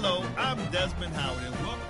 Hello, I'm Desmond Howard, and welcome.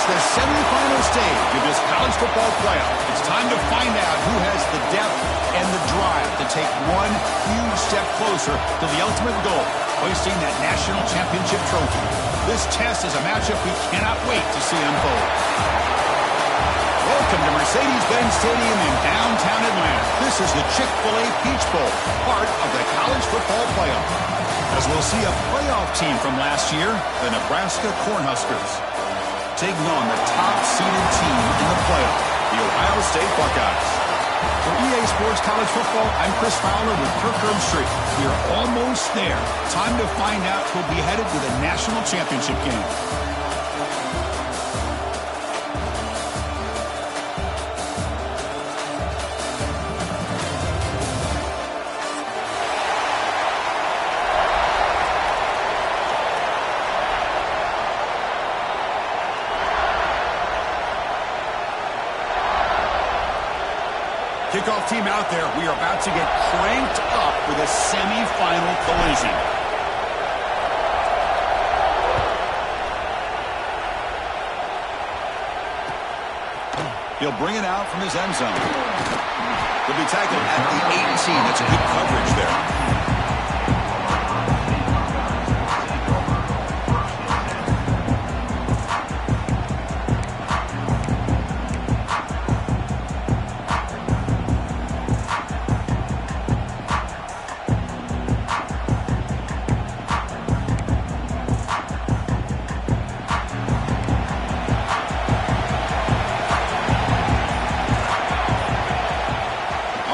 The semifinal stage of this college football playoff. It's time to find out who has the depth and the drive to take one huge step closer to the ultimate goal, hoisting that national championship trophy. This test is a matchup we cannot wait to see unfold. Welcome to Mercedes-Benz Stadium in downtown Atlanta. This is the Chick-fil-A Peach Bowl, part of the college football playoff. As we'll see a playoff team from last year, the Nebraska Cornhuskers, taking on the top-seeded team in the playoff, the Ohio State Buckeyes. For EA Sports College Football, I'm Chris Fowler with Kirk Herbstreit. We are almost there. Time to find out who'll be headed to the national championship game. Kickoff team out there. We are about to get cranked up for the semifinal collision. He'll bring it out from his end zone. He'll be tackled at the 18. That's a good coverage there.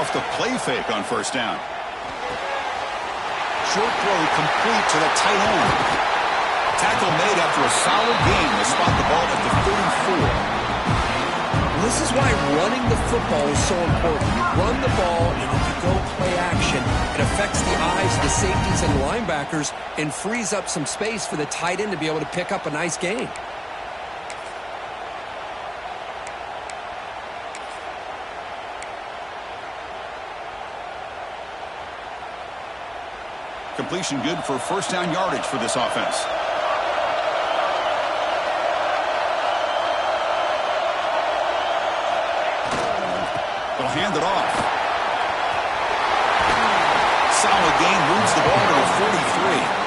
off the play fake on first down. Short throw complete to the tight end. Tackle made after a solid gain. They spot the ball at the 34. This is why running the football is so important. You run the ball, and if you go play action, it affects the eyes of the safeties and the linebackers and frees up some space for the tight end to be able to pick up a nice gain. Completion good for first down yardage for this offense. They'll hand it off. Solid gain, moves the ball to the 43.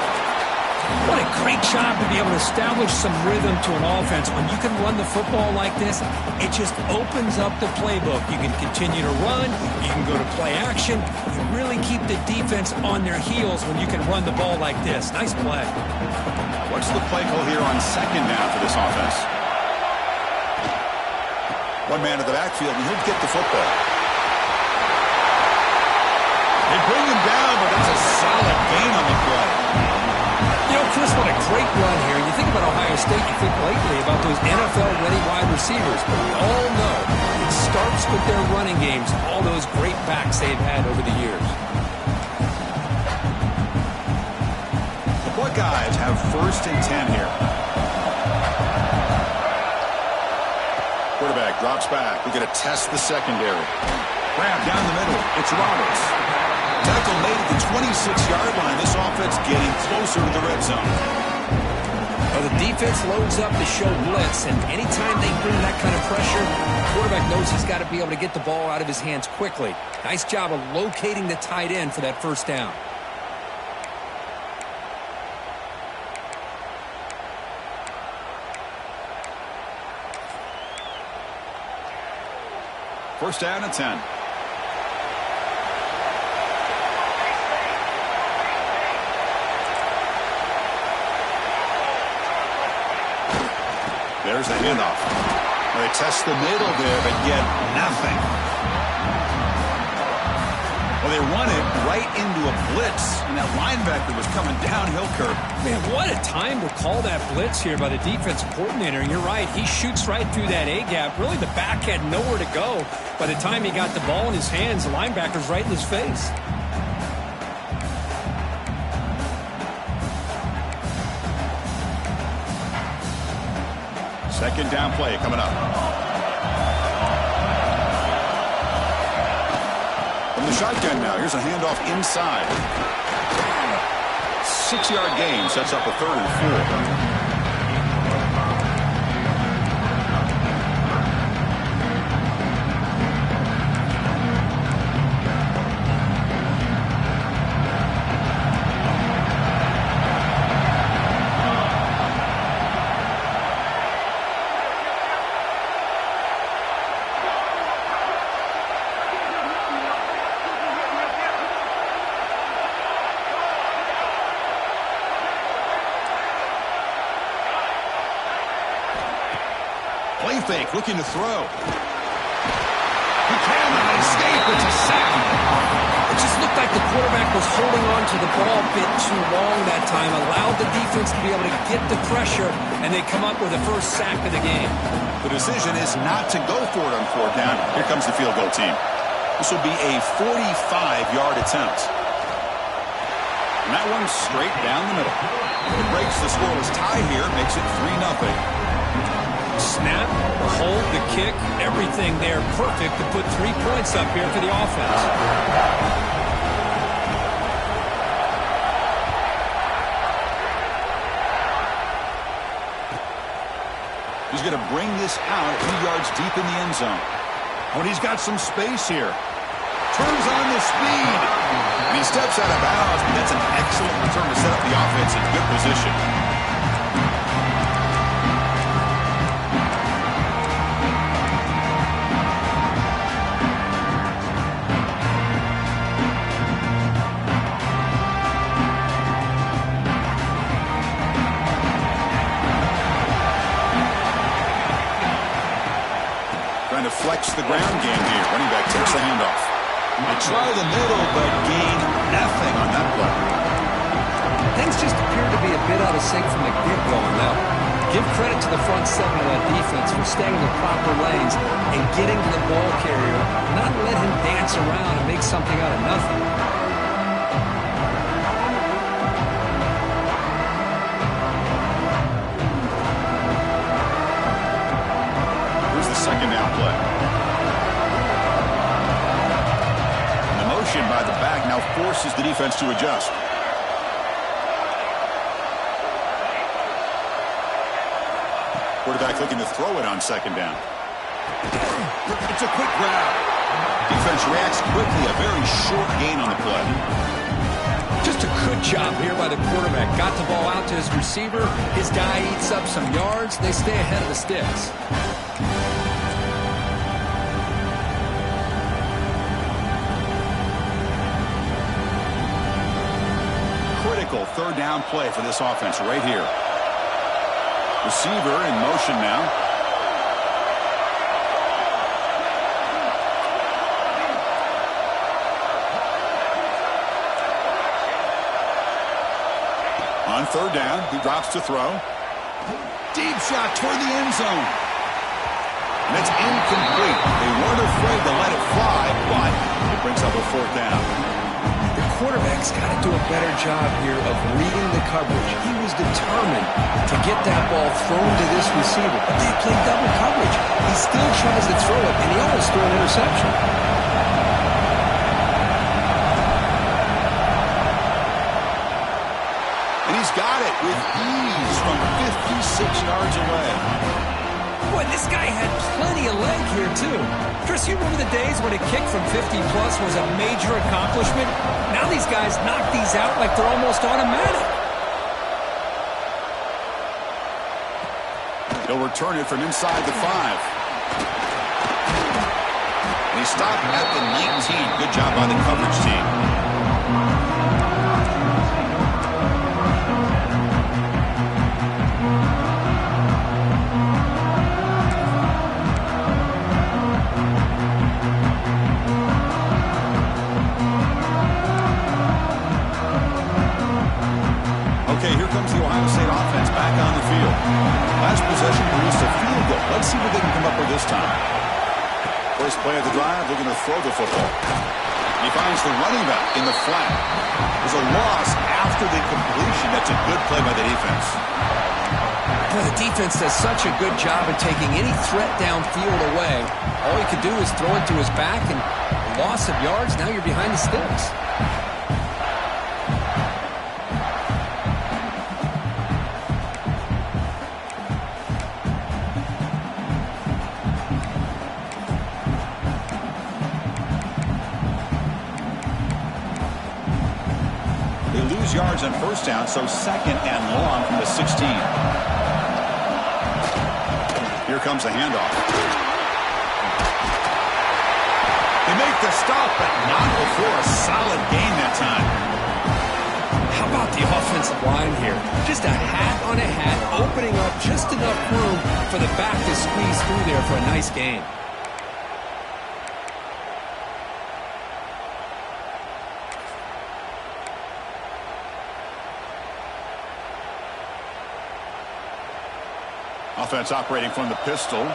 What a great job to be able to establish some rhythm to an offense. When you can run the football like this, it just opens up the playbook. You can continue to run. You can go to play action. You really keep the defense on their heels when you can run the ball like this. Nice play. What's the play call here on second down for this offense? One man to the backfield, and he'll get the football. They bring him down, but it's a solid gain on the play. You know, Chris, what a great run here. You think about Ohio State, you think lately about those NFL-ready wide receivers. But we all know it starts with their running games, all those great backs they've had over the years. The Buckeyes have first and 10 here. Quarterback drops back. We're going to test the secondary. Grab down the middle. It's Roberts. Tackle made at the 26-yard line. This offense getting closer to the red zone. Well, the defense loads up to show blitz, and anytime they bring that kind of pressure, the quarterback knows he's got to be able to get the ball out of his hands quickly. Nice job of locating the tight end for that first down. First down and 10. There's the handoff. They test the middle there, but get nothing. Well, they run it right into a blitz, and that linebacker was coming downhill curve. Man, what a time to call that blitz here by the defensive coordinator. And you're right, he shoots right through that A-gap. Really, the back had nowhere to go. By the time he got the ball in his hands, the linebacker's right in his face. Second down play coming up. From the shotgun now, here's a handoff inside. 6-yard gain sets up a 3rd and 4. Play fake, looking to throw. He cannot escape. It's a sack. It just looked like the quarterback was holding on to the ball a bit too long that time, allowed the defense to be able to get the pressure, and they come up with the first sack of the game. The decision is not to go for it on 4th down. Here comes the field goal team. This will be a 45-yard attempt. And that one's straight down the middle. It breaks the scoreless tie here, makes it 3-0. Snap, the hold, the kick, everything there perfect to put 3 points up here for the offense. He's going to bring this out a few yards deep in the end zone. Oh, and he's got some space here. Turns on the speed. And he steps out of bounds, but that's an excellent return to set up the offense in good position. Trying to flex the ground game here. Running back takes the handoff. They try the middle, but gain nothing on that play. Things just appear to be a bit out of sync from the get-go on that one. Give credit to the front seven of that defense for staying in the proper lanes and getting to the ball carrier, not let him dance around and make something out of nothing. Here's the second down play. And the motion by the back now forces the defense to adjust. Quarterback looking to throw it on second down. It's a quick grab. Defense reacts quickly. A very short gain on the play. Just a good job here by the quarterback. Got the ball out to his receiver. His guy eats up some yards. They stay ahead of the sticks. Critical third down play for this offense right here. Receiver in motion now. On third down, he drops to throw. Deep shot toward the end zone. And it's incomplete. They weren't afraid to let it fly, but it brings up a fourth down. The quarterback's got to do a better job here of reading the coverage. He was determined to get that ball thrown to this receiver, but they played double coverage. He still tries to throw it, and he almost threw an interception. And he's got it with ease from 56 yards away. Boy, this guy had plenty of leg here, too. Chris, you remember the days when a kick from 50-plus was a major accomplishment? Now these guys knock these out like they're almost automatic. He'll return it from inside the 5. And he stopped at the 19. Good job by the coverage team. Okay, here comes the Ohio State offense back on the field. Last possession produced a field goal. Let's see what they can come up with this time. First play of the drive, looking to throw the football. He finds the running back in the flat. There's a loss after the completion. That's a good play by the defense. Well, the defense does such a good job of taking any threat downfield away. All he could do is throw it to his back, and loss of yards, now you're behind the sticks. Yards on first down, so second and long from the 16. Here comes the handoff. They make the stop, but not before a solid gain that time. How about the offensive line here? Just a hat on a hat, opening up just enough room for the back to squeeze through there for a nice gain. Offense operating from the pistol. On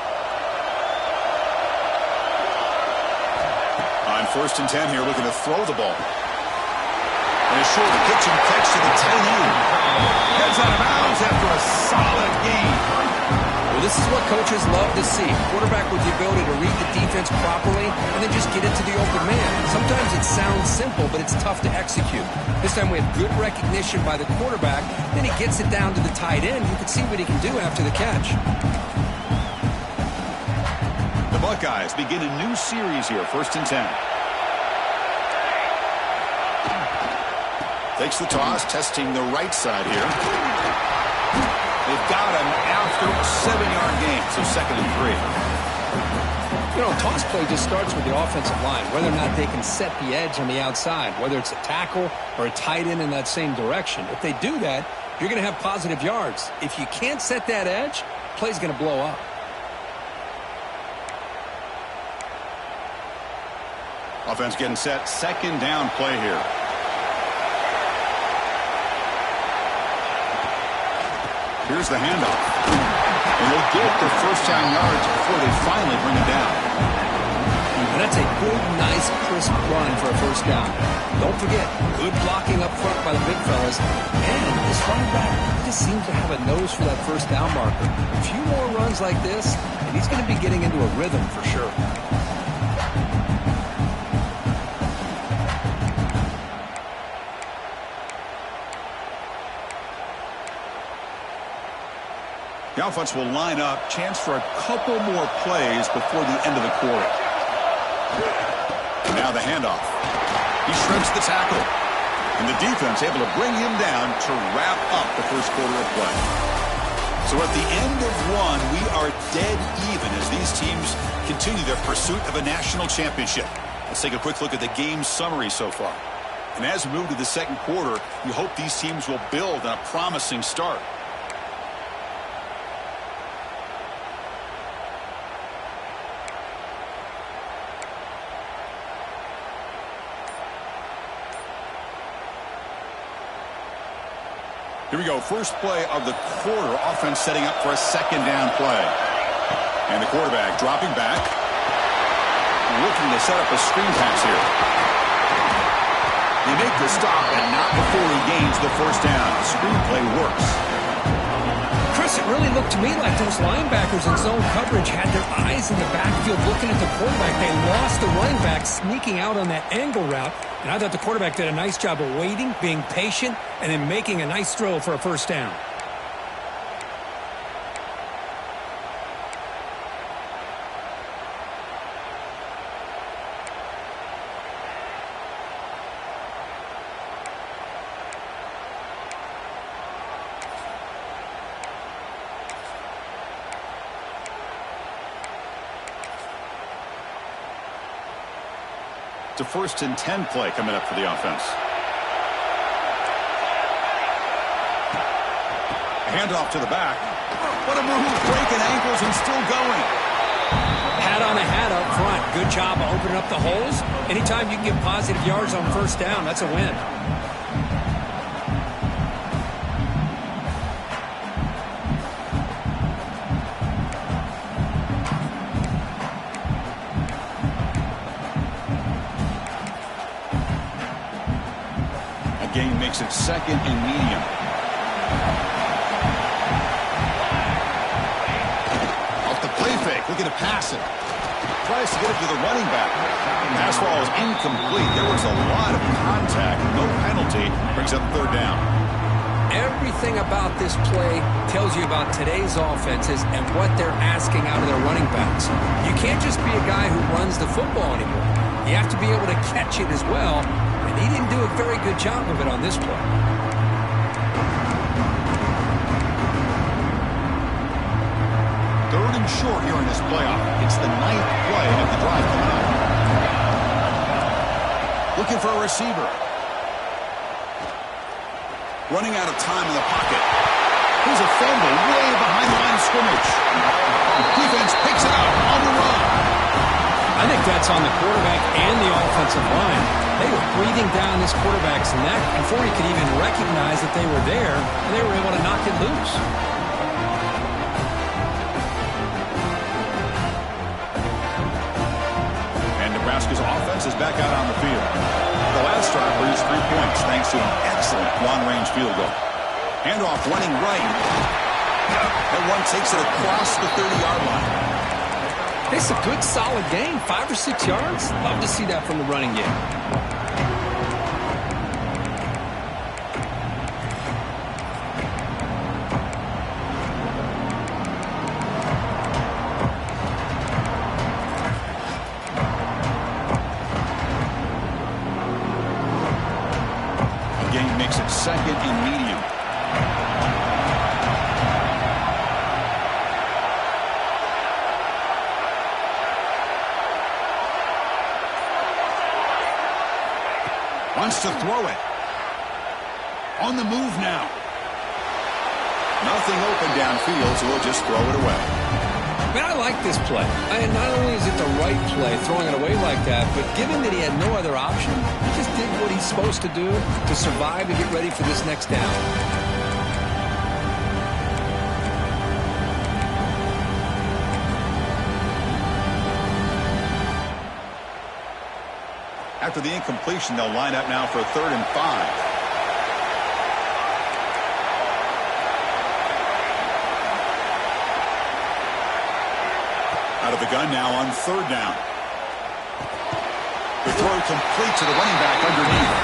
first and 10 here, looking to throw the ball. And a short pitch and catch to the tight end. Heads out of bounds after a solid gain. Well, this is what coaches love to see. Quarterback with the ability to read the defense properly and then just get it to the open man. Sometimes it sounds simple, but it's tough to execute. This time we have good recognition by the quarterback. Then he gets it down to the tight end. You can see what he can do after the catch. The Buckeyes begin a new series here, first and 10. Takes the toss, testing the right side here. They've got him after a 7-yard gain, so second and 3. You know, toss play just starts with the offensive line, whether or not they can set the edge on the outside, whether it's a tackle or a tight end in that same direction. If they do that, you're going to have positive yards. If you can't set that edge, play's going to blow up. Offense getting set. Second down play here. Here's the handoff. And they'll get their first down yards before they finally bring it down. And that's a good, nice, crisp run for a first down. Don't forget, good blocking up front by the big fellas. And this running back just seems to have a nose for that first down marker. A few more runs like this, and he's going to be getting into a rhythm for sure. The offense will line up. Chance for a couple more plays before the end of the quarter. Now the handoff. He shreds the tackle. And the defense able to bring him down to wrap up the first quarter of play. So at the end of one, we are dead even as these teams continue their pursuit of a national championship. Let's take a quick look at the game summary so far. And as we move to the second quarter, you hope these teams will build on a promising start. Here we go. First play of the quarter. Offense setting up for a second down play. And the quarterback dropping back. Looking to set up a screen pass here. They make the stop, and not before he gains the first down. The screen play works. Chris, it really looked to me like those linebackers in zone coverage had their eyes in the backfield looking at the quarterback. They lost the running back sneaking out on that angle route. And I thought the quarterback did a nice job of waiting, being patient, and then making a nice throw for a first down. It's a 1st and 10 play coming up for the offense. Handoff to the back. What a move, breaking ankles and still going. Hat on a hat up front. Good job of opening up the holes. Anytime you can get positive yards on first down, that's a win. Game makes it second and medium. Off the play fake, looking to pass it. Tries to get it to the running back. Pass ball is incomplete. There was a lot of contact. No penalty. Brings up third down. Everything about this play tells you about today's offenses and what they're asking out of their running backs. You can't just be a guy who runs the football anymore. You have to be able to catch it as well. He didn't do a very good job of it on this play. Third and short here in this playoff. It's the 9th play of the drive coming up. Looking for a receiver. Running out of time in the pocket. Here's a fumble way behind the line of scrimmage. Defense picks it up on the run. I think that's on the quarterback and the offensive line. They were breathing down this quarterback's neck before he could even recognize that they were there, and they were able to knock it loose. And Nebraska's offense is back out on the field. The last drive produced 3 points thanks to an excellent long-range field goal. Handoff running right. That one takes it across the 30-yard line. It's a good, solid game. 5 or 6 yards. Love to see that from the running game. The game makes it second and medium. Wants to throw it. On the move now. Nothing open downfield, so he'll just throw it away. Man, I like this play. And not only is it the right play, throwing it away like that, but given that he had no other option, he just did what he's supposed to do to survive and get ready for this next down. After the incompletion, they'll line up now for a 3rd and 5. Out of the gun now on 3rd down. The throw complete to the running back underneath.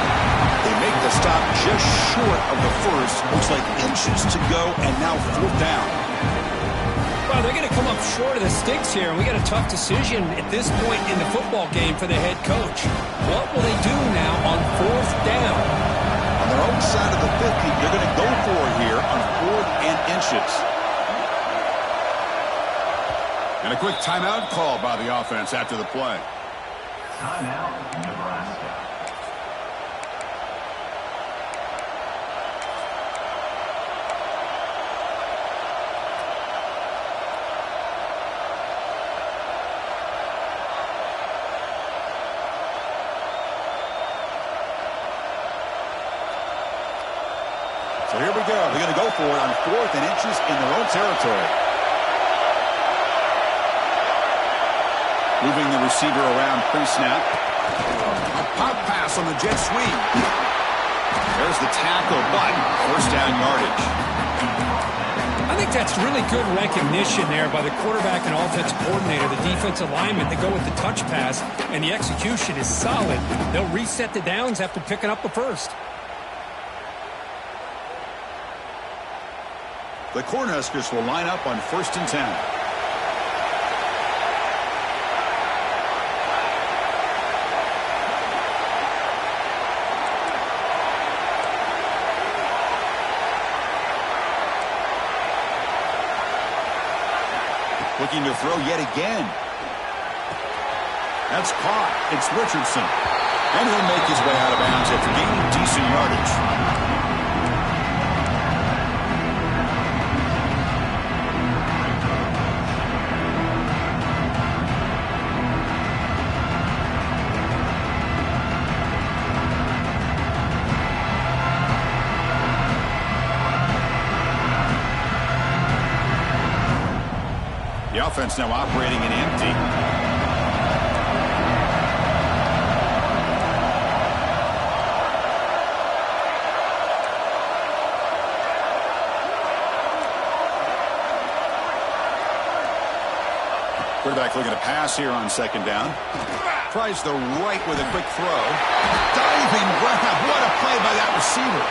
They make the stop just short of the first. Looks like inches to go, and now 4th down. Well, they're going to come up short of the sticks here, and we got a tough decision at this point in the football game for the head coach. What will they do now on 4th down? On their own side of the 50, they're going to go for it here on 4th and inches. And a quick timeout call by the offense after the play. Timeout, Nebraska. So here we go. They're going to go for it on 4th and inches in their own territory. Moving the receiver around pre-snap. A pop pass on the jet sweep. There's the tackle, but 1st down yardage. I think that's really good recognition there by the quarterback and offensive coordinator, the defensive lineman, to go with the touch pass, and the execution is solid. They'll reset the downs after picking up the first. The Cornhuskers will line up on 1st and 10. Looking to throw yet again. That's caught. It's Richardson. And he'll make his way out of bounds after gaining decent yardage. The offense now operating in empty. Quarterback looking to pass here on 2nd down. Tries the right with a quick throw. Diving grab. What a play by that receiver.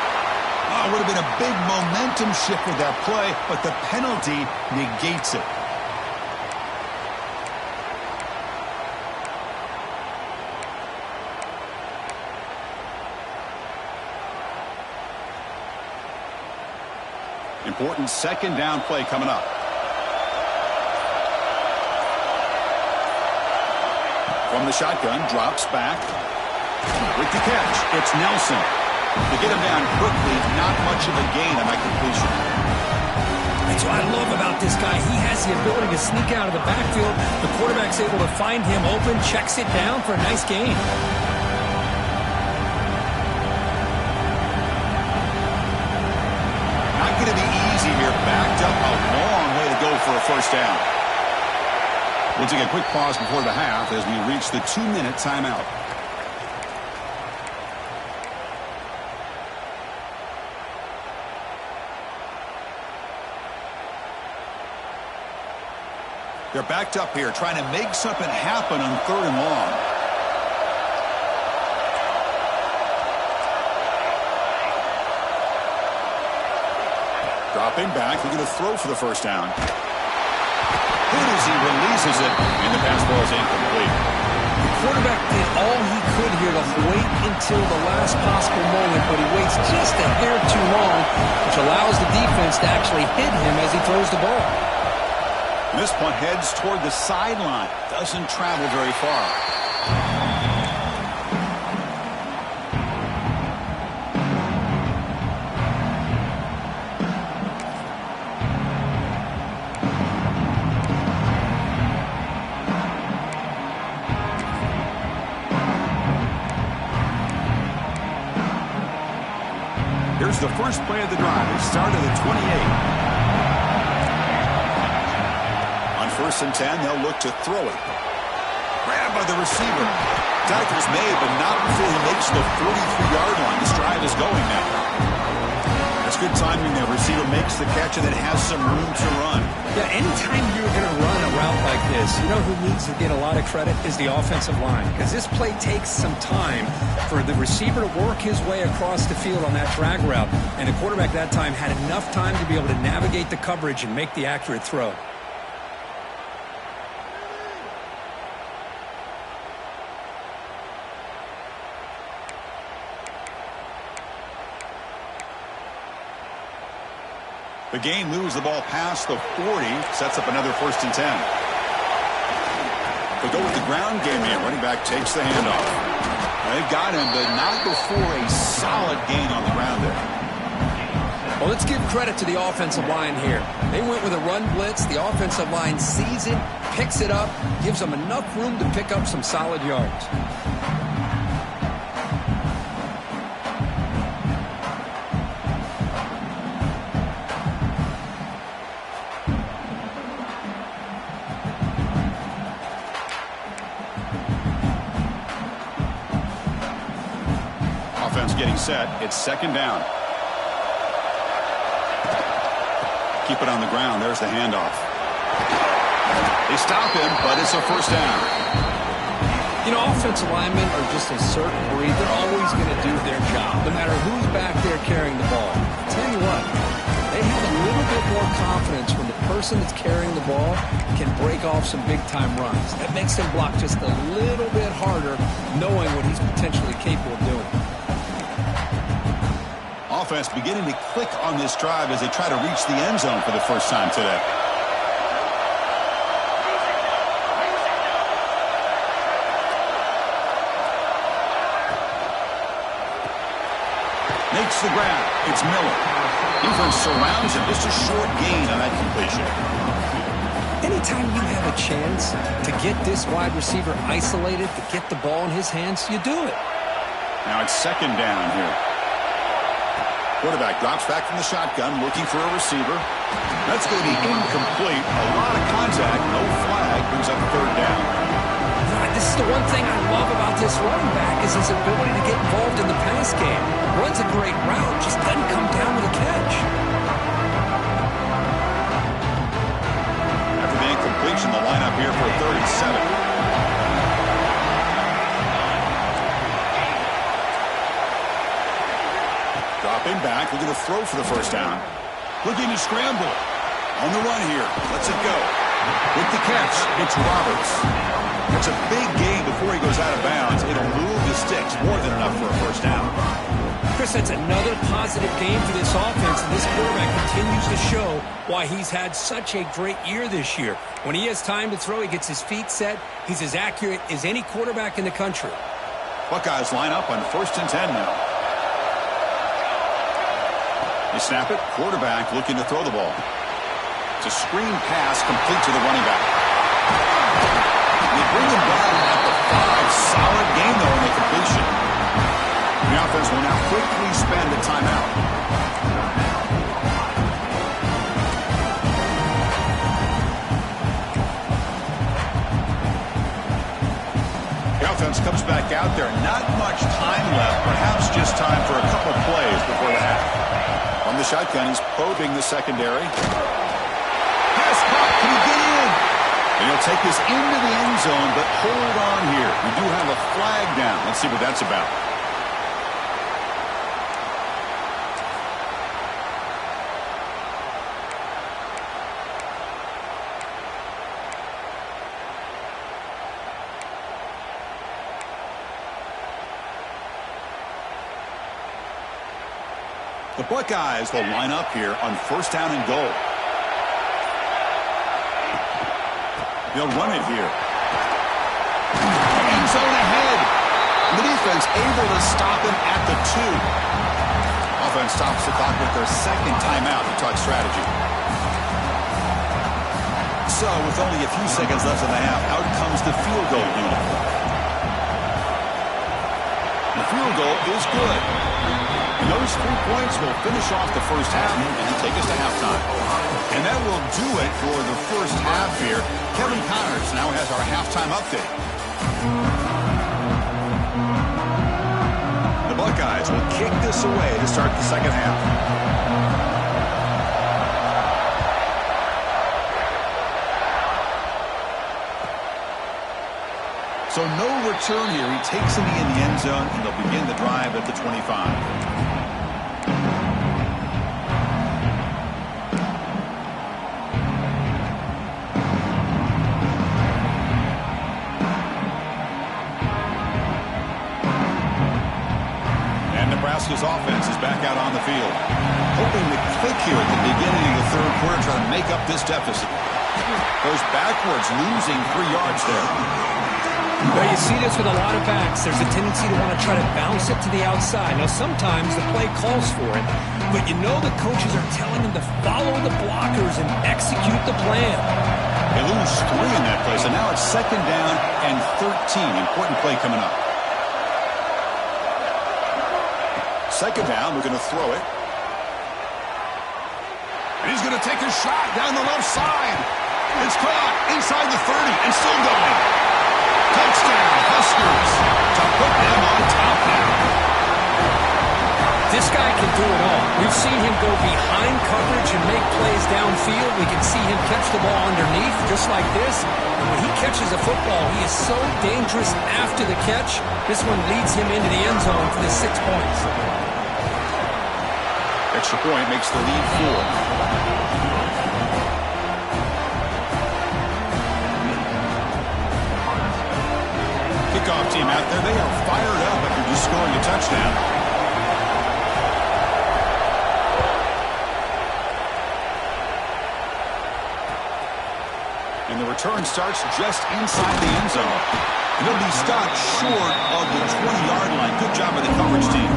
Oh, it would have been a big momentum shift with that play, but the penalty negates it. Important 2nd down play coming up. From the shotgun, drops back. With the catch, it's Nelson. To get him down quickly, not much of a gain on that completion. That's what I love about this guy. He has the ability to sneak out of the backfield. The quarterback's able to find him open, checks it down for a nice gain. Not going to be easy here. Backed up a long way to go for a 1st down. We'll take a quick pause before the half as we reach the 2-minute timeout. They're backed up here, trying to make something happen on 3rd and long. Dropping back, looking to throw for the 1st down. Good as he releases it, and the pass ball is incomplete. The quarterback did all he could here to wait until the last possible moment, but he waits just a hair too long, which allows the defense to actually hit him as he throws the ball. This punt heads toward the sideline. Doesn't travel very far. Here's the first play of the drive. Start of the 28. On 1st and 10, they'll look to throw it. Grabbed by the receiver. Tackle's made, but not before he makes the 43-yard line. This drive is going now. That's good timing there. Receiver makes the catch and then has some room to run. Yeah, anytime you're going to run a route like this, you know who needs to get a lot of credit is the offensive line. Because this play takes some time for the receiver to work his way across the field on that drag route. And the quarterback that time had enough time to be able to navigate the coverage and make the accurate throw. The game moves the ball past the 40, sets up another 1st and 10. They go with the ground game here. Running back takes the handoff. They've got him, but not before a solid gain on the ground there. Well, let's give credit to the offensive line here. They went with a run blitz. The offensive line sees it, picks it up, gives them enough room to pick up some solid yards. Getting set. It's 2nd down. Keep it on the ground. There's the handoff. They stop him, but it's a 1st down. You know, offensive linemen are just a certain breed. They're always going to do their job, no matter who's back there carrying the ball. I'll tell you what, they have a little bit more confidence when the person that's carrying the ball can break off some big-time runs. That makes them block just a little bit harder, knowing what he's potentially capable of doing. Offense beginning to click on this drive as they try to reach the end zone for the first time today. Makes the grab. It's Miller. Defense surrounds him. Just a short gain on that completion. Anytime you have a chance to get this wide receiver isolated, to get the ball in his hands, you do it. Now it's 2nd down here. Quarterback drops back from the shotgun, looking for a receiver. That's going to be incomplete. A lot of contact, no flag, brings up 3rd down. This is the one thing I love about this running back is his ability to get involved in the pass game. Runs a great route, just doesn't come down with a catch. After the incompletion, the lineup here for 3rd and 7. Dropping back, looking to throw for the 1st down. Looking to scramble. On the run here. Lets it go. With the catch, it's Roberts. It's a big gain before he goes out of bounds. It'll move the sticks. More than enough for a 1st down. Chris, that's another positive game for this offense, and this quarterback continues to show why he's had such a great year this year. When he has time to throw, he gets his feet set. He's as accurate as any quarterback in the country. Buckeyes line up on 1st and 10 now. They snap it. Quarterback looking to throw the ball. It's a screen pass complete to the running back. They bring him down at the 5. Solid game, though, in the completion. The offense will now quickly spend a timeout. The offense comes back out there. Not much time left. Perhaps just time for a couple plays before the half. On the shotgun, he's probing the secondary. Pass caught. Can he get in? And he'll take this into the end zone, but hold on here. We do have a flag down. Let's see what that's about. The Buckeyes will line up here on 1st down and goal. They'll run it here. End zone ahead. The defense able to stop him at the 2. Offense stops the clock with their 2nd timeout to talk strategy. So, with only a few seconds left in the half, out comes the field goal unit. The field goal is good. And those 3 points will finish off the first half and take us to halftime. And that will do it for the first half here. Kevin Connors now has our halftime update. The Buckeyes will kick this away to start the second half. So no return here. He takes it in the end zone, and they'll begin the drive at the 25. Nebraska's offense is back out on the field. Hoping to click here at the beginning of the third quarter, trying to make up this deficit. Goes backwards, losing 3 yards there. Well, you see this with a lot of backs. There's a tendency to want to try to bounce it to the outside. Now, sometimes the play calls for it, but you know the coaches are telling them to follow the blockers and execute the plan. They lose 3 in that play, so now it's 2nd down and 13. Important play coming up. 2nd down, we're going to throw it. And he's going to take a shot down the left side. It's caught inside the 30 and still going. Touchdown, Huskers, to put them on top now. This guy can do it all. We've seen him go behind coverage and make plays downfield. We can see him catch the ball underneath, just like this. And when he catches a football, he is so dangerous after the catch. This one leads him into the end zone for the 6 points. Extra point makes the lead 4. Kickoff team out there. They are fired up after just scoring a touchdown. And the return starts just inside the end zone. And they'll be stopped short of the 20-yard line. Good job by the coverage team.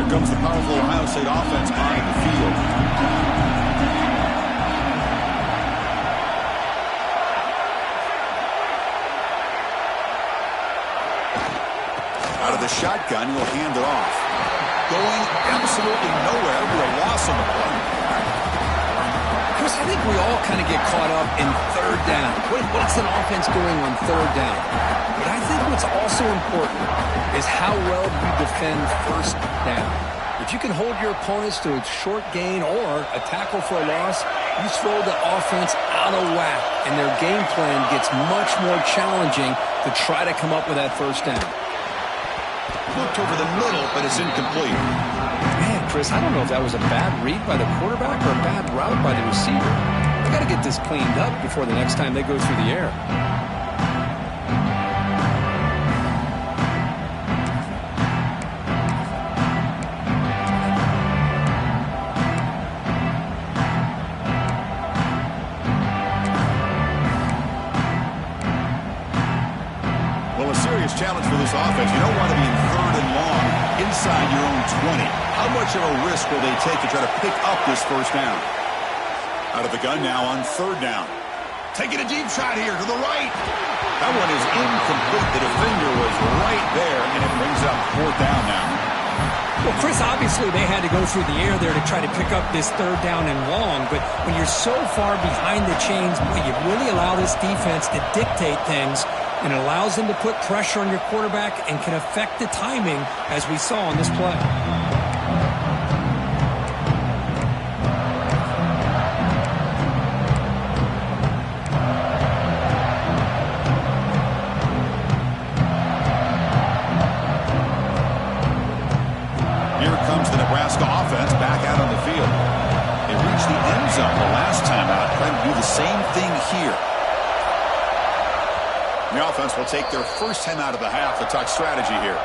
Comes the powerful Ohio State offense onto the field. Out of the shotgun, he'll hand it off. Going absolutely nowhere with a loss on the play. Chris, I think we all kind of get caught up in 3rd down. What's an offense doing on 3rd down? But I think what's also important is how well you defend 1st down. If you can hold your opponents to a short gain or a tackle for a loss, you throw the offense out of whack, and their game plan gets much more challenging to try to come up with that 1st down. Looked over the middle, but it's incomplete. Man, Chris, I don't know if that was a bad read by the quarterback or a bad route by the receiver. They got to get this cleaned up before the next time they go through the air. Challenge for this offense. You don't want to be in 3rd and long inside your own 20. How much of a risk will they take to try to pick up this 1st down? Out of the gun now on 3rd down. Taking a deep shot here to the right. That one is incomplete. The defender was right there, and it brings up 4th down now. Well, Chris, obviously they had to go through the air there to try to pick up this 3rd down and long, but when you're so far behind the chains, you really allow this defense to dictate things, and it allows them to put pressure on your quarterback and can affect the timing, as we saw on this play. Here comes the Nebraska offense back out on the field. They reached the end zone the last time out, trying to do the same thing here. The offense will take their first 10 out of the half to talk strategy here.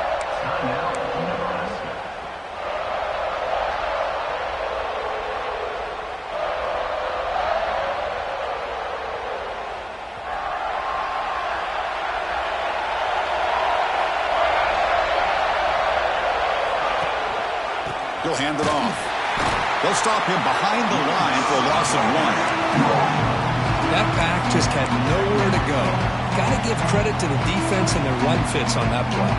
He'll hand it off. They'll stop him behind the line for a loss of 1. That back just had nowhere to go. Got to give credit to the defense and their run fits on that play.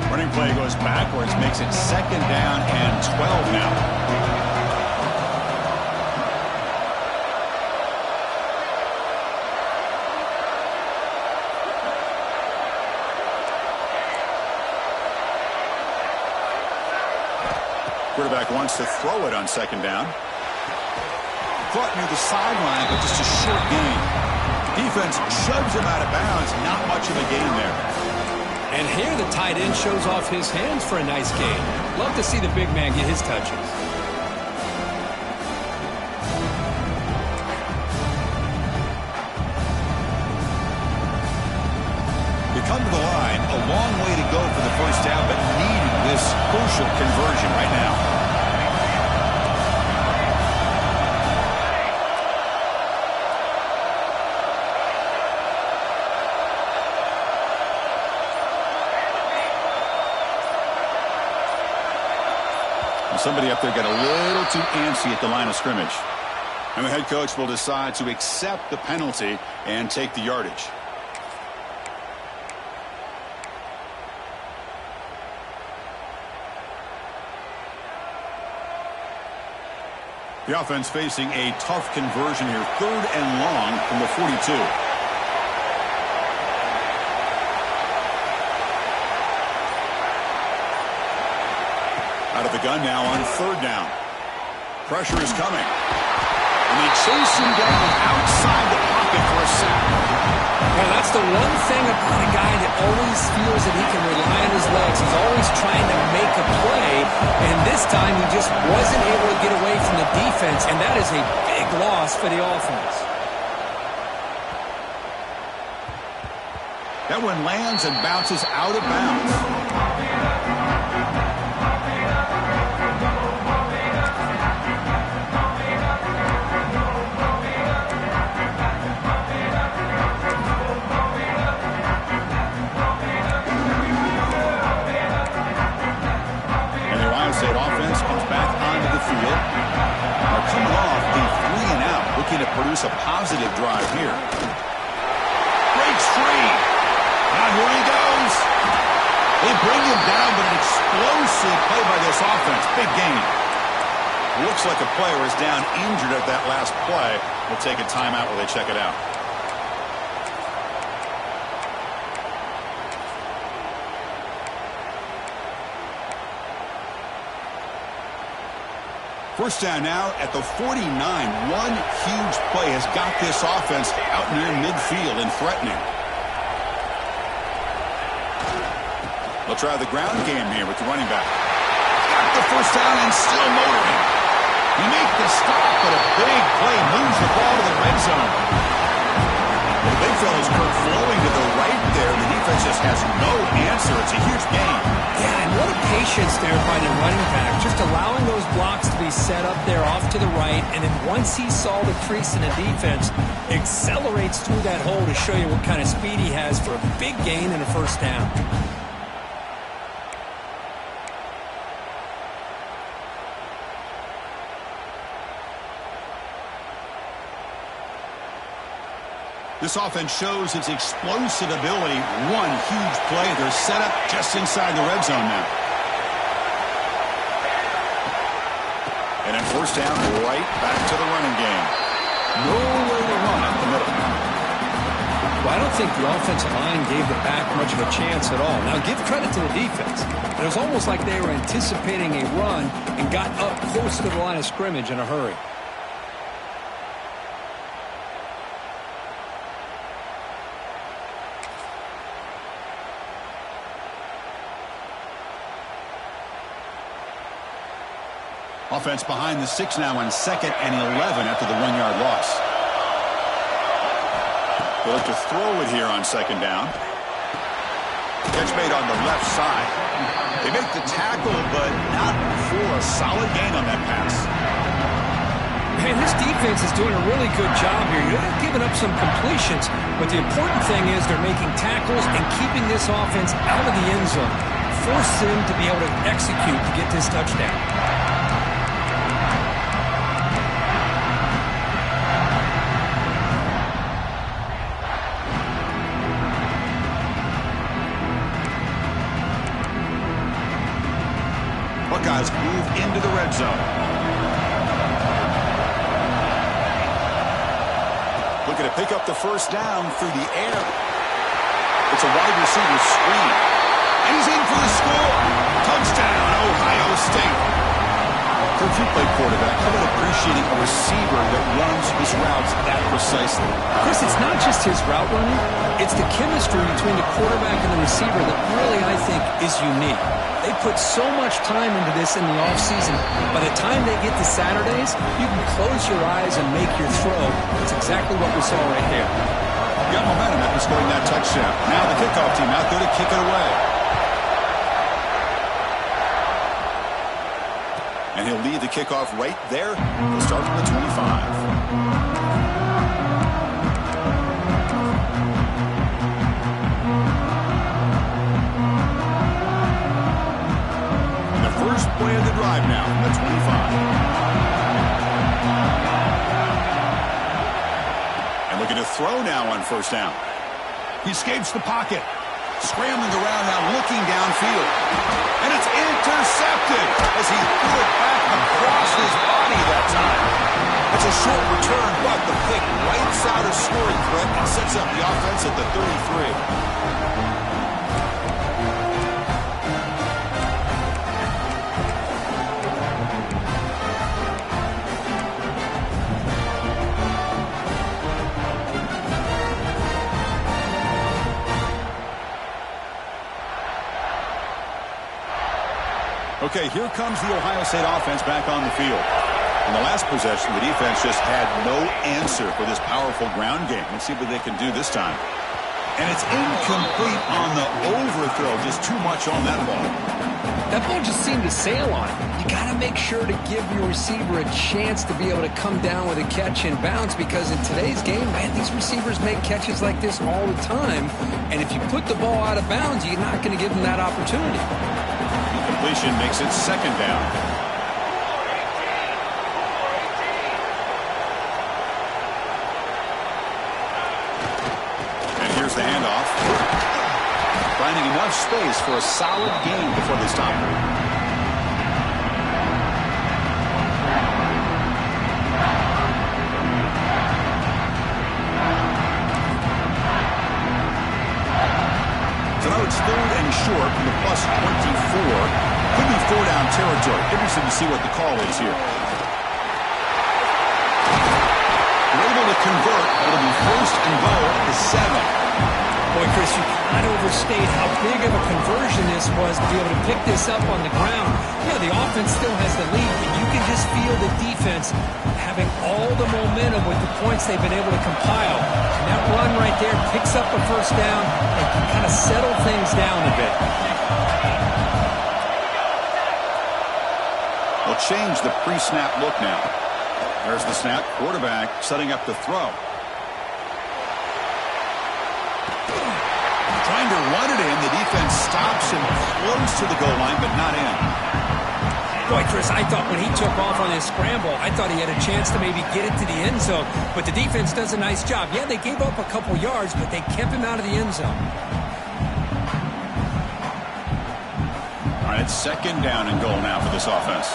Running play goes backwards, makes it 2nd down and 12 now. Quarterback wants to throw it on 2nd down. Caught near the sideline, but just a short gain. Defense shoves him out of bounds. Not much of a gain there. And here the tight end shows off his hands for a nice gain. Love to see the big man get his touches. You come to the line, a long way to go for the first down, but needing this crucial conversion right now. Somebody up there got a little too antsy at the line of scrimmage. And the head coach will decide to accept the penalty and take the yardage. The offense facing a tough conversion here. 3rd and long from the 42. Out of the gun now on 3rd down. Pressure is coming. And they chase him down outside the pocket for a sack. Well, that's the one thing about a guy that always feels that he can rely on his legs. He's always trying to make a play. And this time he just wasn't able to get away from the defense. And that is a big loss for the offense. That one lands and bounces out of bounds. To produce a positive drive here. Breaks free. Now here he goes. They bring him down, but an explosive play by this offense. Big gain. Looks like a player is down injured at that last play. We'll take a timeout while they check it out. First down now at the 49. One huge play has got this offense out near midfield and threatening. They'll try the ground game here with the running back. Got the first down and still motoring. He makes the stop, but a big play moves the ball to the red zone. The big fella's flowing to the right there. The defense just has no answer. It's a huge gain. Yeah, and what a patience there by the running back. Just allowing those blocks to be set up there off to the right. And then once he saw the crease in the defense, accelerates through that hole to show you what kind of speed he has for a big gain and a first down. This offense shows its explosive ability. One huge play. They're set up just inside the red zone now. And then first down, right back to the running game. Nowhere to run up the middle. Well, I don't think the offensive line gave the back much of a chance at all. Now, give credit to the defense. It was almost like they were anticipating a run and got up close to the line of scrimmage in a hurry. Offense behind the 6 now on 2nd and 11 after the 1-yard loss. They'll look to throw it here on 2nd down. Catch made on the left side. They make the tackle, but not for a solid gain on that pass. Man, this defense is doing a really good job here. They're giving up some completions, but the important thing is they're making tackles and keeping this offense out of the end zone. force him to be able to execute to get this touchdown. Buckeyes move into the red zone. Looking to pick up the first down through the air. It's a wide receiver screen. And he's in for the score. Touchdown, Ohio State. Coach, you played quarterback. How about appreciating a receiver that runs his routes that precisely? Chris, it's not just his route running. It's the chemistry between the quarterback and the receiver that really, I think, is unique. They put so much time into this in the offseason. By the time they get to Saturdays, you can close your eyes and make your throw. That's exactly what we saw right there. Got momentum after scoring that touchdown. Now the kickoff team out there to kick it away. And he'll lead the kickoff right there. He'll start from the 25. First play of the drive now from the 25. And looking to throw now on first down. He escapes the pocket. Scrambling around now, looking downfield. And it's intercepted as he threw it back across his body that time. It's a short return, but the pick wipes out a scoring threat and sets up the offense at the 33. Okay, here comes the Ohio State offense back on the field. In the last possession, the defense just had no answer for this powerful ground game. Let's see what they can do this time. And it's incomplete on the overthrow. Just too much on that ball. That ball just seemed to sail on it. You got to make sure to give your receiver a chance to be able to come down with a catch and bounce, because in today's game, man, these receivers make catches like this all the time. And if you put the ball out of bounds, you're not going to give them that opportunity. Completion makes it second down. And here's the handoff. Finding enough space for a solid gain before they stop him. So now it's third and short from the plus 24. Could be four-down territory. Interesting to see what the call is here. They're able to convert. It'll be first and goal at the 7. Boy, Chris, you cannot overstate how big of a conversion this was to be able to pick this up on the ground. Yeah, the offense still has the lead, but you can just feel the defense having all the momentum with the points they've been able to compile. And that run right there picks up a first down and can kind of settle things down a bit. They'll change the pre-snap look now. There's the snap. Quarterback setting up the throw. Trying to run it in. The defense stops him close to the goal line, but not in. Boy, Chris, I thought when he took off on his scramble, I thought he had a chance to maybe get it to the end zone. But the defense does a nice job. Yeah, they gave up a couple yards, but they kept him out of the end zone. All right, it's second down and goal now for this offense.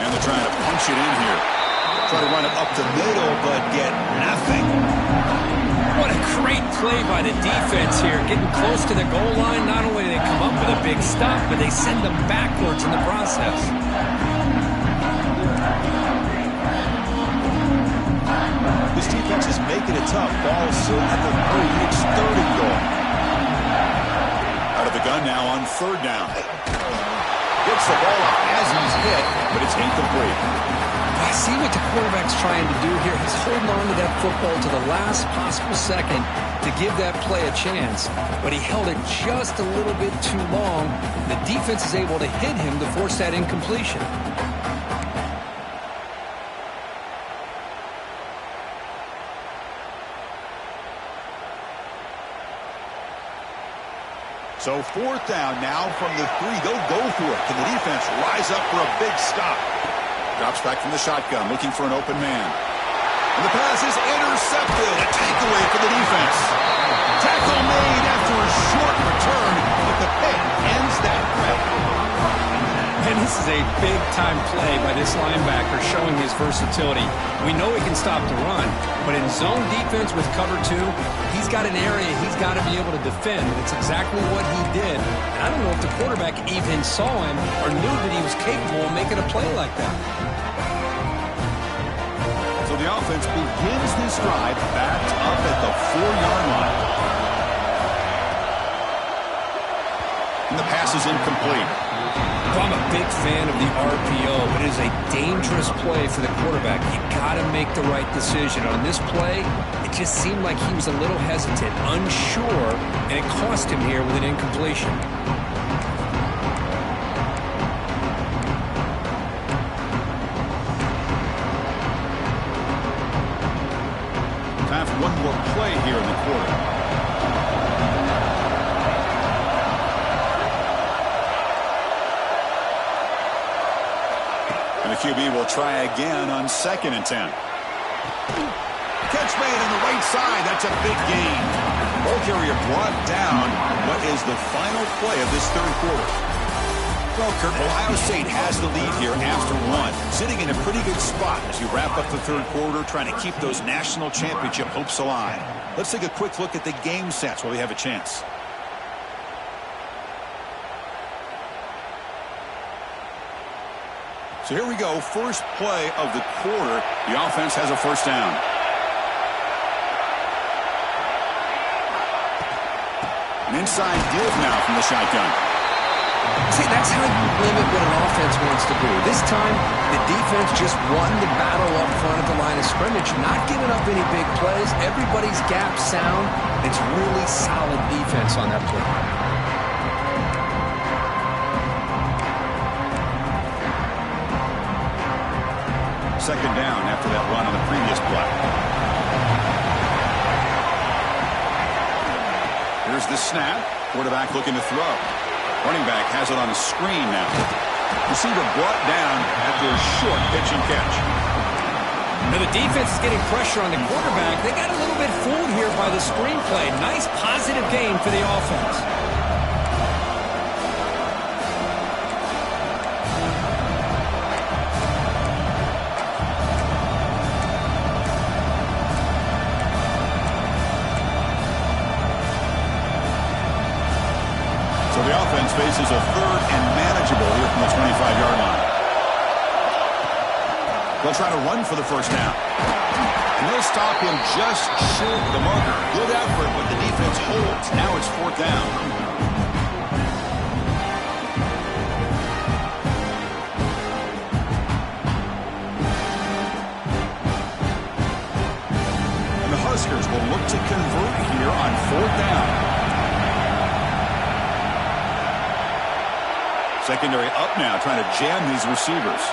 And they're trying to punch it in here. Try to run it up the middle, but get nothing. What a great play by the defense here. Getting close to the goal line, not only do they come up with a big stop, but they send them backwards in the process. This defense is making it tough. Ball still at the 3. It's third and goal. Out of the gun now on third down. Gets the ball up as he's hit, but it's incomplete. I see what the quarterback's trying to do here. He's holding on to that football to the last possible second to give that play a chance. But he held it just a little bit too long. The defense is able to hit him to force that incompletion. So 4th down now from the 3. They'll go for it. Can the defense rise up for a big stop? Drops back from the shotgun, looking for an open man. And the pass is intercepted. A takeaway for the defense. Tackle made after a short return, but the pick ends that threat. And this is a big-time play by this linebacker showing his versatility. We know he can stop the run, but in zone defense with cover 2, he's got an area he's got to be able to defend. And it's exactly what he did. And I don't know if the quarterback even saw him or knew that he was capable of making a play like that. So the offense begins this drive backed up at the 4-yard line. And the pass is incomplete. I'm a big fan of the RPO, but it is a dangerous play for the quarterback. You got to make the right decision. On this play, it just seemed like he was a little hesitant, unsure, and it cost him here with an incompletion. Time for one more play here in the quarter. And the QB will try again on 2nd and 10. Catch made on the right side. That's a big gain. Ball carrier brought down. What is the final play of this 3rd quarter? Well, Kurt, Ohio State has the lead here after 1. Sitting in a pretty good spot as you wrap up the 3rd quarter, trying to keep those national championship hopes alive. Let's take a quick look at the game sets while we have a chance. So here we go, first play of the quarter. The offense has a 1st down. An inside give now from the shotgun. See, that's how you limit what an offense wants to do. This time, the defense just won the battle up front at the line of scrimmage, not giving up any big plays. Everybody's gap sound. It's really solid defense on that play. 2nd down after that run on the previous play. Here's the snap. Quarterback looking to throw. Running back has it on a screen now. Receiver brought down after a short pitch and catch. Now the defense is getting pressure on the quarterback. They got a little bit fooled here by the screenplay. Nice positive gain for the offense. So the offense faces a 3rd and manageable here from the 25-yard line. They'll try to run for the 1st down. And they'll stop him just short of the marker. Good effort, but the defense holds. Now it's 4th down. And the Huskers will look to convert here on 4th down. Secondary up now, trying to jam these receivers.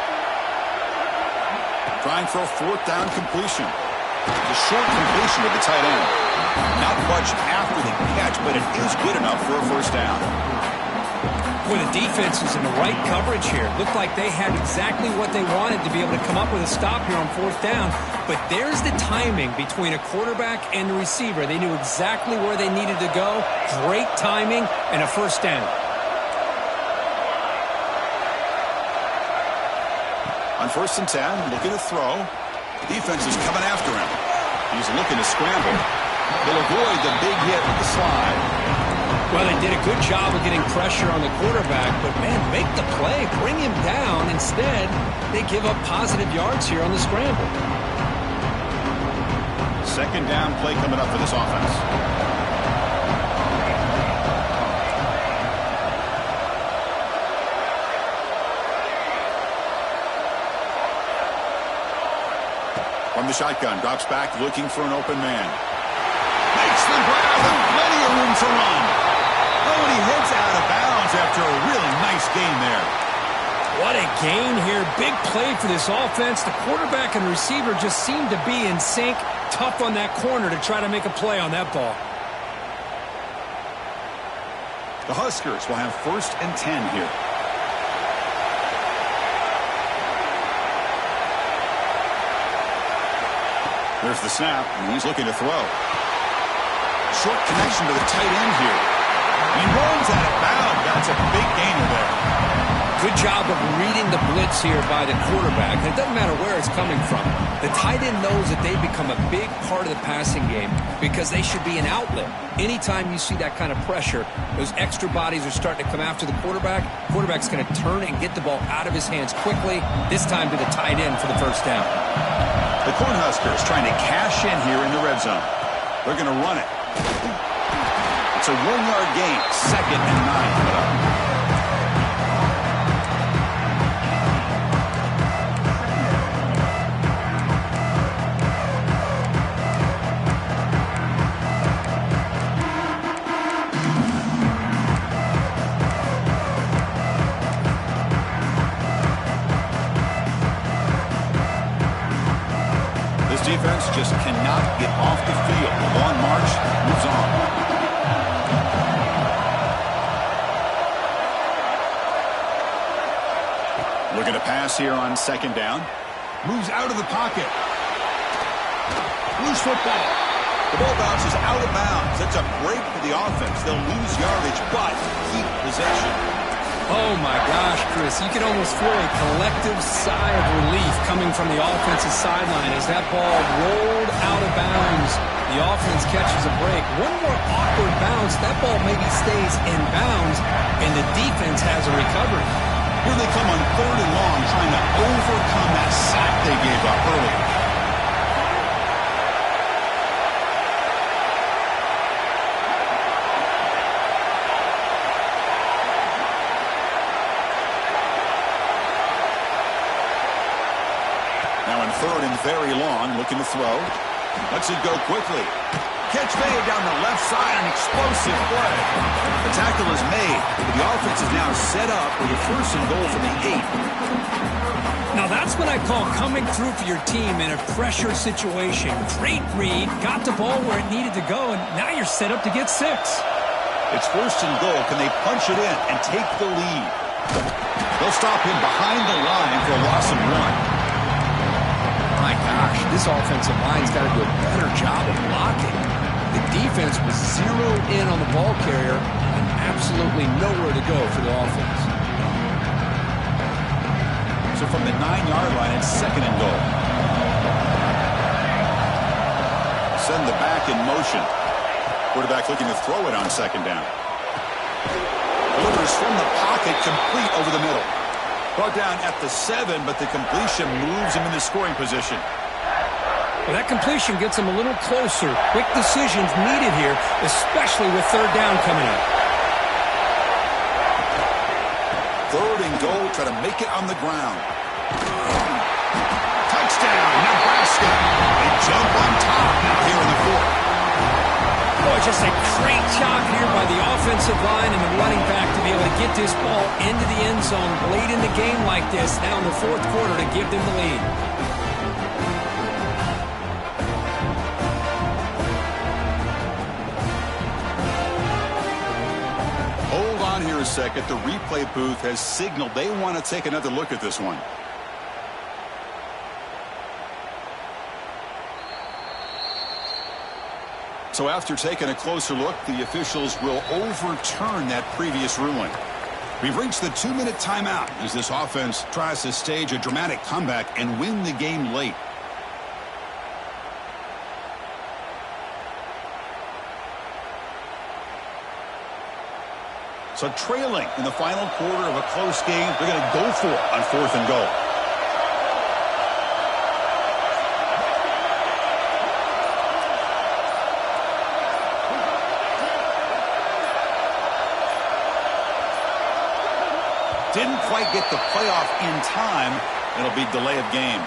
Trying for a 4th down completion. A short completion to the tight end. Not much after the catch, but it is good enough for a 1st down. Boy, the defense was in the right coverage here. Looked like they had exactly what they wanted to be able to come up with a stop here on 4th down. But there's the timing between a quarterback and the receiver. They knew exactly where they needed to go. Great timing and a 1st down. On 1st and 10, looking to throw. Defense is coming after him. He's looking to scramble. He'll avoid the big hit with the slide. Well, they did a good job of getting pressure on the quarterback, but, man, make the play. Bring him down. Instead, they give up positive yards here on the scramble. 2nd down play coming up for this offense. From the shotgun, drops back, looking for an open man. Makes the grab and plenty of room to run. Oh, and he heads out of bounds after a really nice gain there. What a gain here. Big play for this offense. The quarterback and receiver just seem to be in sync. Tough on that corner to try to make a play on that ball. The Huskers will have 1st and 10 here. There's the snap, and he's looking to throw. Short connection to the tight end here. He runs out of bounds. That's a big gainer there. Good job of reading the blitz here by the quarterback. It doesn't matter where it's coming from. The tight end knows that they become a big part of the passing game because they should be an outlet. Anytime you see that kind of pressure, those extra bodies are starting to come after the quarterback. Quarterback's going to turn and get the ball out of his hands quickly, this time to the tight end for the first down. The Cornhuskers trying to cash in here in the red zone. They're going to run it. It's a 1-yard gain, 2nd and 9 coming up. Defense just cannot get off the field. The long march moves on. Looking to pass here on 2nd down. Moves out of the pocket. Loose football. The ball bounces out of bounds. That's a break for the offense. They'll lose yardage, but keep possession. Oh, my gosh, Chris. You can almost feel a collective sigh of relief coming from the offensive sideline as that ball rolled out of bounds. The offense catches a break. One more awkward bounce. That ball maybe stays in bounds, and the defense has a recovery. Here they come on 3rd and long, trying to overcome that sack they gave up earlier. Now in 3rd and very long, looking to throw. Lets it go quickly. Catch made down the left side, an explosive play. The tackle is made, but the offense is now set up with a 1st and goal from the 8. Now that's what I call coming through for your team in a pressure situation. Great read, got the ball where it needed to go, and now you're set up to get 6. It's 1st and goal. Can they punch it in and take the lead? They'll stop him behind the line for a loss of 1. My gosh, this offensive line's got to do a better job of blocking. The defense was zeroed in on the ball carrier and absolutely nowhere to go for the offense. So from the 9-yard line, it's 2nd and goal. Send the back in motion. Quarterback looking to throw it on 2nd down. Delivers from the pocket, complete over the middle. Brought down at the 7, but the completion moves him into scoring position. Well, that completion gets him a little closer. Quick decisions needed here, especially with 3rd down coming up. 3rd and goal, try to make it on the ground. Touchdown, Nebraska. They jump on top now here in the 4th. Boy, just a great job here by the offensive line and the running back to be able to get this ball into the end zone late in the game like this, now in the 4th quarter to give them the lead. Hold on here a second. The replay booth has signaled they want to take another look at this one. So after taking a closer look, the officials will overturn that previous ruling. We've reached the 2-minute timeout as this offense tries to stage a dramatic comeback and win the game late. So trailing in the final quarter of a close game, they're going to go for it on 4th and goal. Didn't quite get the playoff in time. It'll be delay of game.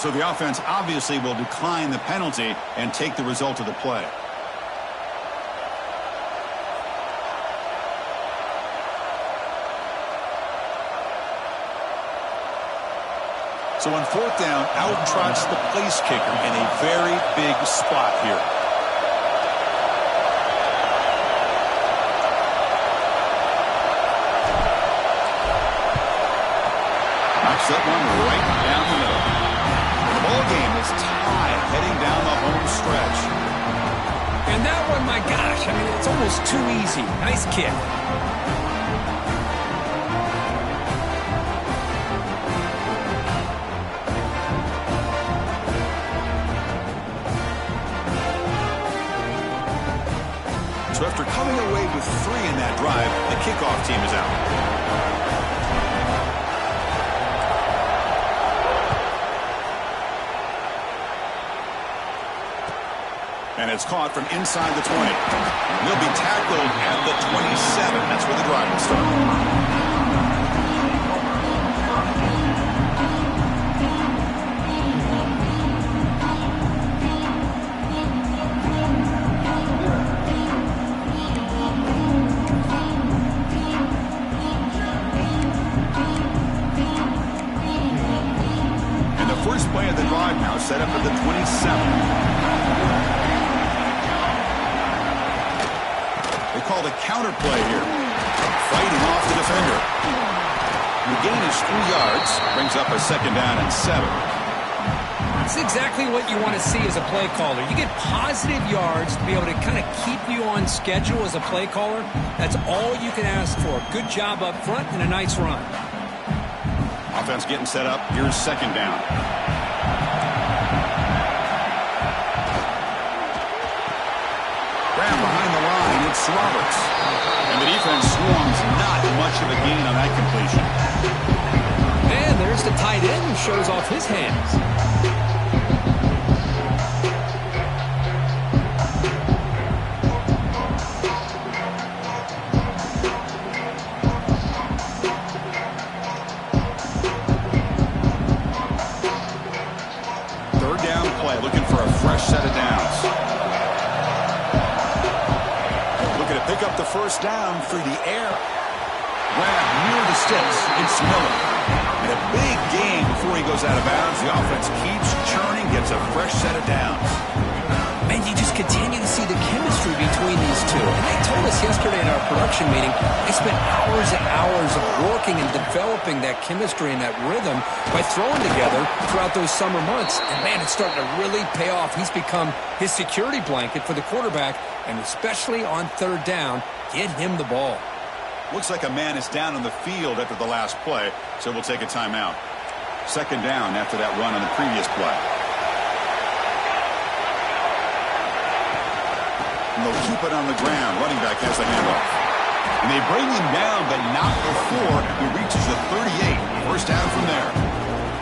So the offense obviously will decline the penalty and take the result of the play. So on 4th down, out trots the place kicker in a very big spot here. drops that one right down the middle. The ball game is tied heading down the home stretch. And that one, my gosh, I mean, it's almost too easy. Nice kick. So after coming away with 3 in that drive, the kickoff team is out. And it's caught from inside the 20. He'll be tackled at the 27. That's where the drive will start. First play of the drive now set up at the 27. They call the counter play here. Fighting off the defender. The gain is 3 yards. Brings up a 2nd down and 7. It's exactly what you want to see as a play caller. You get positive yards to be able to kind of keep you on schedule as a play caller. That's all you can ask for. Good job up front and a nice run. Offense getting set up. Here's 2nd down. Graham behind the line. It's Roberts. And the defense swarms. Not much of a gain on that completion. And there's the tight end who shows off his hands. Looking for a fresh set of downs. Looking to pick up the first down through the air. Grab near the sticks. It's Miller. And a big gain before he goes out of bounds. The offense keeps churning, gets a fresh set of downs. Man, you just continue to see the chemistry between these two. And they told us yesterday in our production meeting, they spent hours and hours of working and developing that chemistry and that rhythm by throwing together throughout those summer months. And, man, it's starting to really pay off. He's become his security blanket for the quarterback, and especially on 3rd down, get him the ball. Looks like a man is down on the field after the last play, so we'll take a timeout. 2nd down after that run on the previous play. And they'll keep it on the ground. Running back has the handoff. And they bring him down, but not before he reaches the 38. First down from there.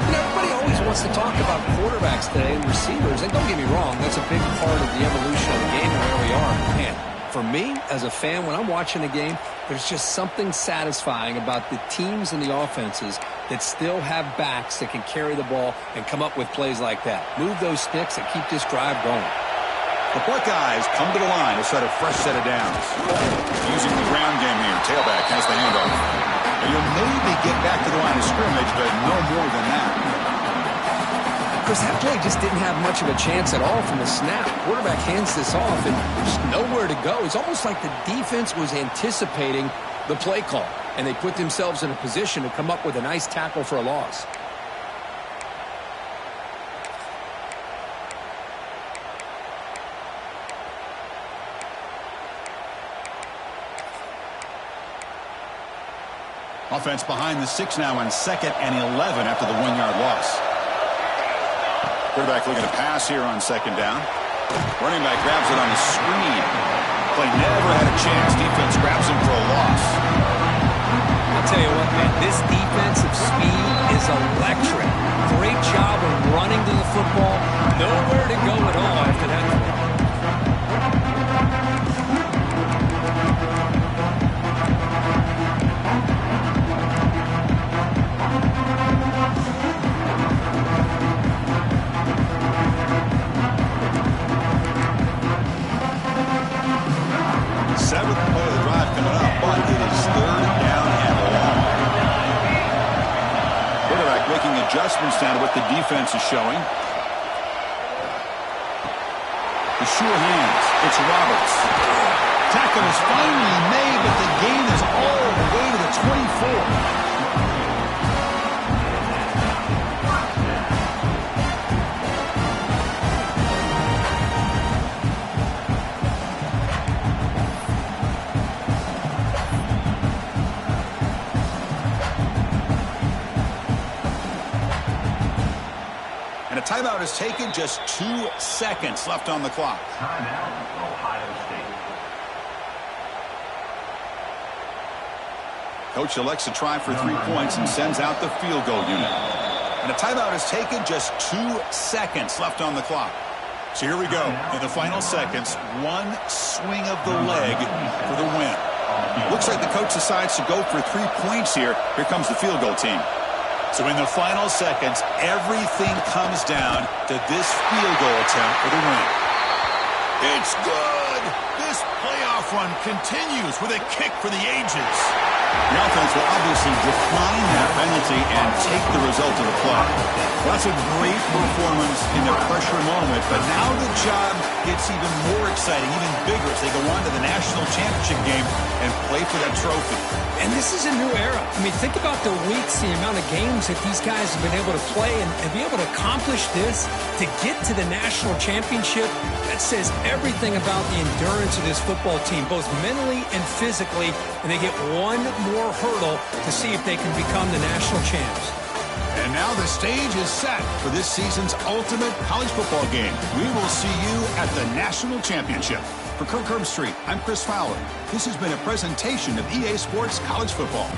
You know, everybody always wants to talk about quarterbacks today and receivers. And don't get me wrong, that's a big part of the evolution of the game and where we are. Man, for me, as a fan, when I'm watching a game, there's just something satisfying about the teams and the offenses that still have backs that can carry the ball and come up with plays like that. Move those sticks and keep this drive going. The Buckeyes come to the line to set a fresh set of downs. Using the ground game here. Tailback has the handoff. And you'll maybe get back to the line of scrimmage, but no more than that. Because that play just didn't have much of a chance at all from the snap. Quarterback hands this off and just nowhere to go. It's almost like the defense was anticipating the play call, and they put themselves in a position to come up with a nice tackle for a loss. Offense behind the 6 now on 2nd and 11 after the 1-yard loss. Quarterback looking to pass here on 2nd down. Running back grabs it on the screen. Play never had a chance. Defense grabs him for a loss. I'll tell you what, man, this defensive speed is electric. Great job of running to the football. Nowhere to go at all after that. Seventh play of the drive coming up, but it is 3rd down and long. Quarterback making adjustments down to what the defense is showing. The sure hands. It's Roberts. Tackle is finally made, but the gain is all the way to the 24. And a timeout is taken, just 2 seconds left on the clock. Timeout, Ohio State. Coach elects to try for 3 points and sends out the field goal unit. And a timeout is taken, just 2 seconds left on the clock. So here we go. In the final seconds, one swing of the leg for the win. Looks like the coach decides to go for 3 points here. Here comes the field goal team. So in the final seconds, everything comes down to this field goal attempt for the win. It's good. This playoff run continues with a kick for the ages. The offense will obviously decline that penalty and take the result of the play. That's a great performance in the pressure moment, but now the job gets even more exciting, even bigger as they go on to the national championship game and play for that trophy. And this is a new era. I mean, think about the weeks, the amount of games that these guys have been able to play and be able to accomplish this, to get to the national championship. That says everything about the endurance of this football team, both mentally and physically, and they get one more hurdle to see if they can become the national champs. And now the stage is set for this season's ultimate college football game. We will see you at the national championship. For Kirk Herbstreit, I'm Chris Fowler. This has been a presentation of EA Sports College Football.